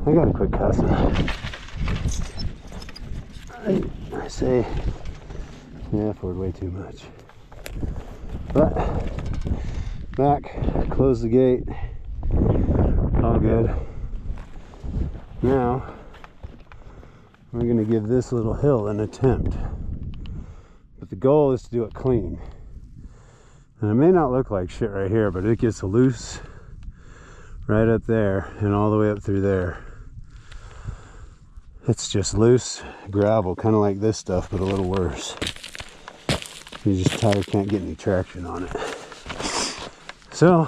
I gotta quit cussing. I say the F word way too much. But back, close the gate, all good. Now we're gonna give this little hill an attempt, but the goal is to do it clean. And it may not look like shit right here, but it gets loose right up there and all the way up through there. It's just loose gravel, kind of like this stuff, but a little worse. You just tire can't get any traction on it. So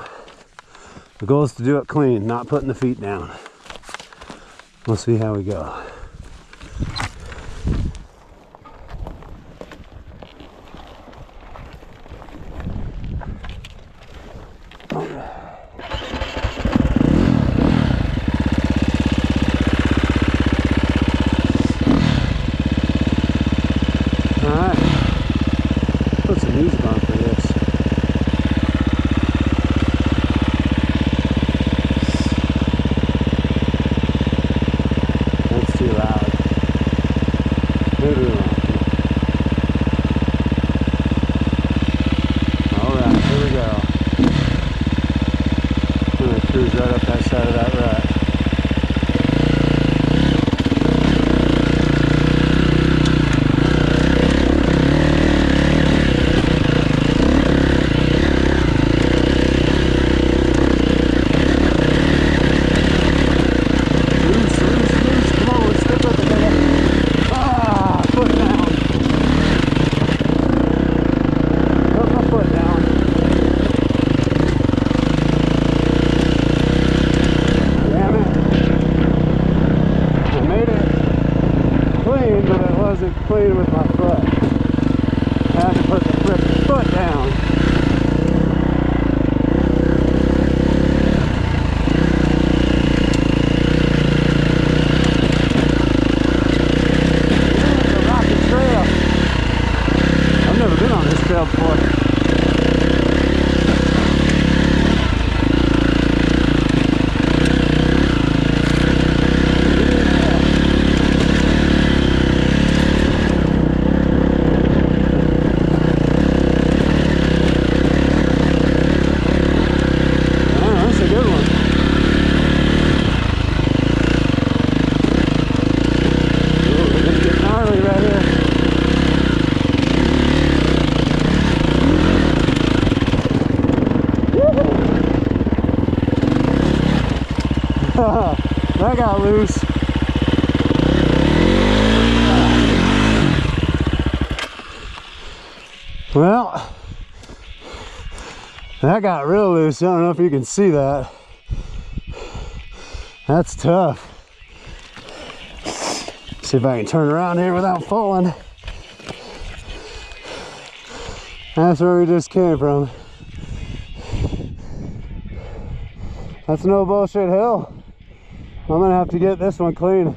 the goal is to do it clean, not putting the feet down. We'll see how we go. Clean with my foot. I had to put the frickin' foot down. It's a rocky trail. I've never been on this trail before. That got loose. Well, that got real loose. I don't know if you can see that. That's tough. See if I can turn around here without falling. That's where we just came from. That's no bullshit hill. I'm gonna have to get this one clean.